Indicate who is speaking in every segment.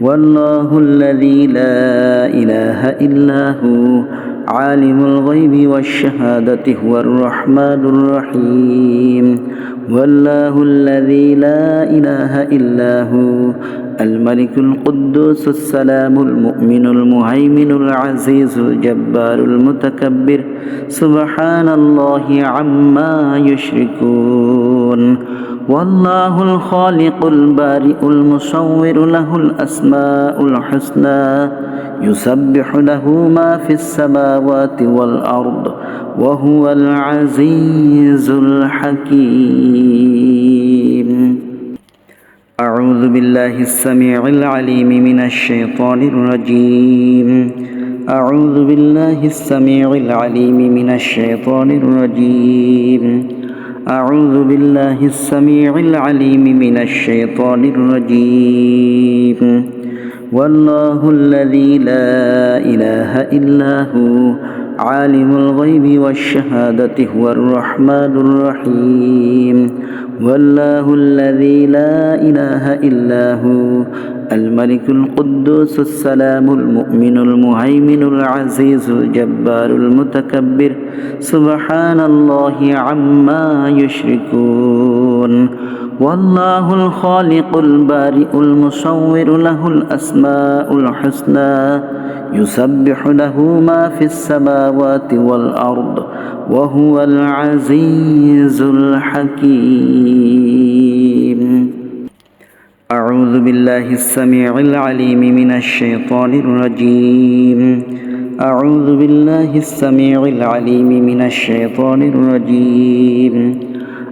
Speaker 1: والله الذي لا إله إلا هو عالم الغيب والشهادة هو الرحمن الرحيم والله الذي لا إله إلا هو الملك القدوس السلام المؤمن المهيمن العزيز الجبار المتكبر سبحان الله عما يشركون والله الخالق البارئ المصور له الأسماء الحسنى يسبح له ما في السماوات والأرض وهو العزيز الحكيم. أعوذ بالله السميع العليم من الشيطان الرجيم. أعوذ بالله السميع العليم من الشيطان الرجيم. أعوذ بالله السميع العليم من الشيطان الرجيم. والله الذي لا إله إلا هو عالم الغيب والشهادة هو الرحمن الرحيم والله الذي لا إله إلا هو الملك القدوس السلام المؤمن المهيمن العزيز الجبار المتكبر سبحان الله عما يشركون والله الخالق البارئ المصور له الأسماء الحسنى يسبح له ما في السماوات والأرض وهو العزيز الحكيم. أعوذ بالله السميع العليم من الشيطان الرجيم. أعوذ بالله السميع العليم من الشيطان الرجيم.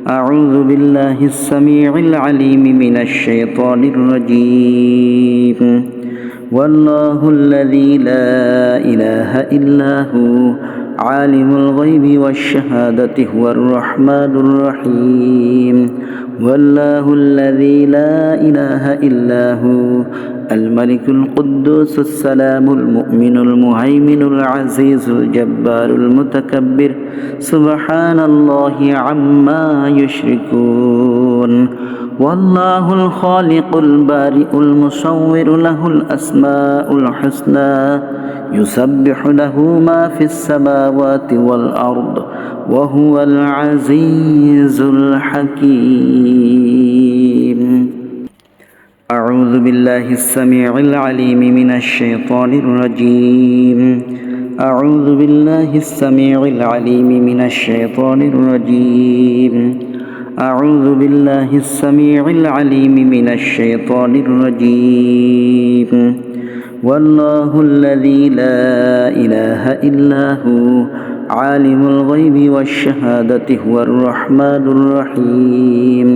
Speaker 1: أعوذ بالله السميع العليم من الشيطان الرجيم. والله الذي لا إله إلا هو عالم الغيب والشهادة هو الرحمن الرحيم والله الذي لا إله إلا هو الملك القدوس السلام المؤمن المهيمن العزيز الجبار المتكبر سبحان الله عما يشركون والله الخالق البارئ المصور له الأسماء الحسنى يسبح له ما في السماوات والأرض وهو العزيز الحكيم. أعوذ بالله السميع العليم من الشيطان الرجيم. أعوذ بالله السميع العليم من الشيطان الرجيم. أعوذ بالله السميع العليم من الشيطان الرجيم. والله الذي لا إله إلا هو عالم الغيب والشهادة هو الرحمن الرحيم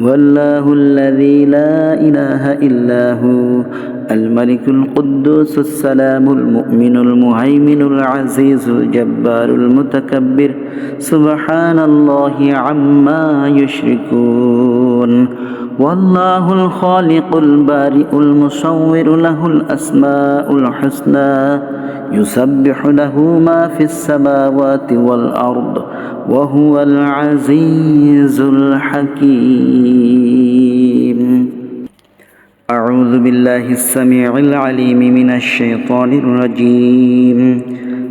Speaker 1: والله الذي لا إله إلا هو الملك القدوس السلام المؤمن المهيمن العزيز الجبار المتكبر سبحان الله عما يشركون والله الخالق البارئ المصور له الأسماء الحسنى يسبح له ما في السماوات والأرض وهو العزيز الحكيم. أعوذ بالله السميع العليم من الشيطان الرجيم.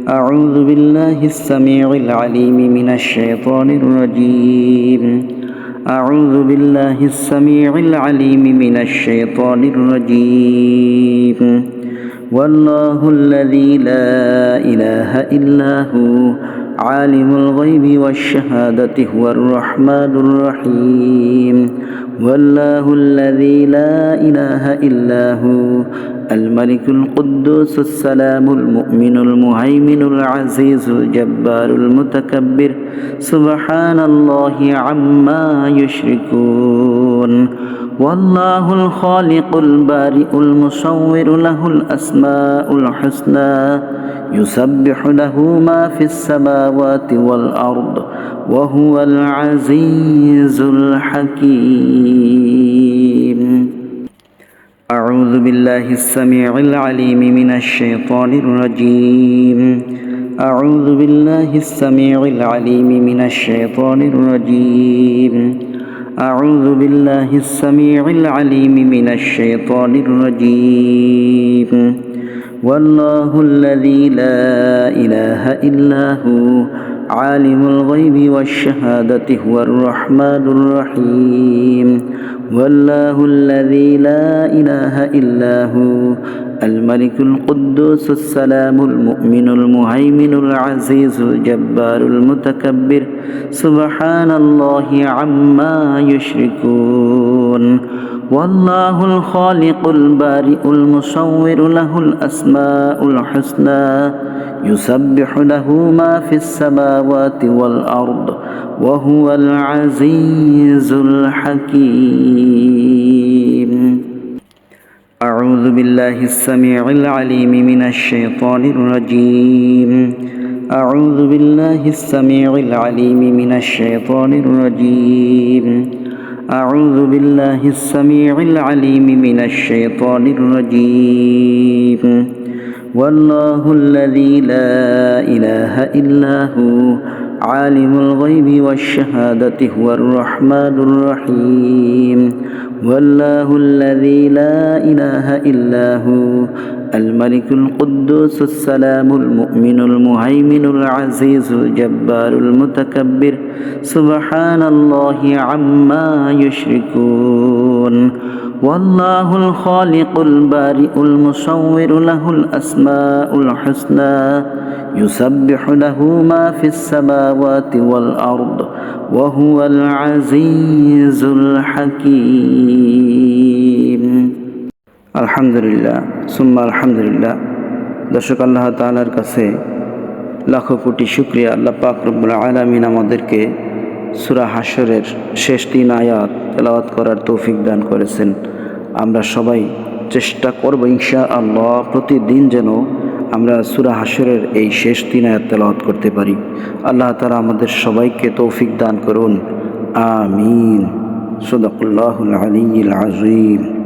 Speaker 1: أعوذ بالله السميع العليم من الشيطان الرجيم. أعوذ بالله السميع العليم من الشيطان الرجيم. والله الذي لا إله إلا هو عالم الغيب والشهادة هو الرحمن الرحيم والله الذي لا إله إلا هو الملك القدوس السلام المؤمن المهيمن العزيز الجبار المتكبر سبحان الله عما يشركون والله الخالق البارئ المصور له الأسماء الحسنى يسبح له ما في السماوات والأرض وهو العزيز الحكيم. أعوذ بالله السميع العليم من الشيطان الرجيم. أعوذ بالله السميع العليم من الشيطان الرجيم. أعوذ بالله السميع العليم من الشيطان الرجيم. والله الذي لا إله إلا هو عالم الغيب والشهادة هو الرحمن الرحيم والله الذي لا إله إلا هو الملك القدوس السلام المؤمن المهيمن العزيز الجبار المتكبر سبحان الله عما يشركون والله الخالق البارئ المصور له الأسماء الحسنى يسبح له ما في السماوات والأرض وهو العزيز الحكيم. أعوذ بالله السميع العليم من الشيطان الرجيم. أعوذ بالله السميع العليم من الشيطان الرجيم. أعوذ بالله السميع العليم من الشيطان الرجيم والله الذي لا إله إلا هو عالم الغيب والشهادة هو الرحمن الرحيم والله الذي لا إله إلا هو الملك القدوس السلام المؤمن المهيمن العزيز الجبار المتكبر سبحان الله عما يشركون والله الخالق البارئ المصور له الأسماء الحسنى يسبح له ما في السماوات والأرض وهو العزيز الحكيم আলহামদুলিল্লাহ সুম্মা আলহামদুলিল্লাহ। দর্শক, আল্লাহ তাআলার কাছে লাখো কোটি শুকরিয়া, আল্লাহ পাক রব্বুল আলামিন আমাদেরকে সূরা হাশরের শেষ 3 আয়াত তেলাওয়াত করার তৌফিক দান করেছেন। আমরা সবাই চেষ্টা করব ইনশাআল্লাহ প্রতিদিন যেন আমরা সূরা হাশরের এই শেষ 3 আয়াত তেলাওয়াত করতে পারি। আল্লাহ তাআলা আমাদের সবাইকে তৌফিক দান করুন, আমিন। সাদাকাল্লাহুল আলিয়্যুল আযীম।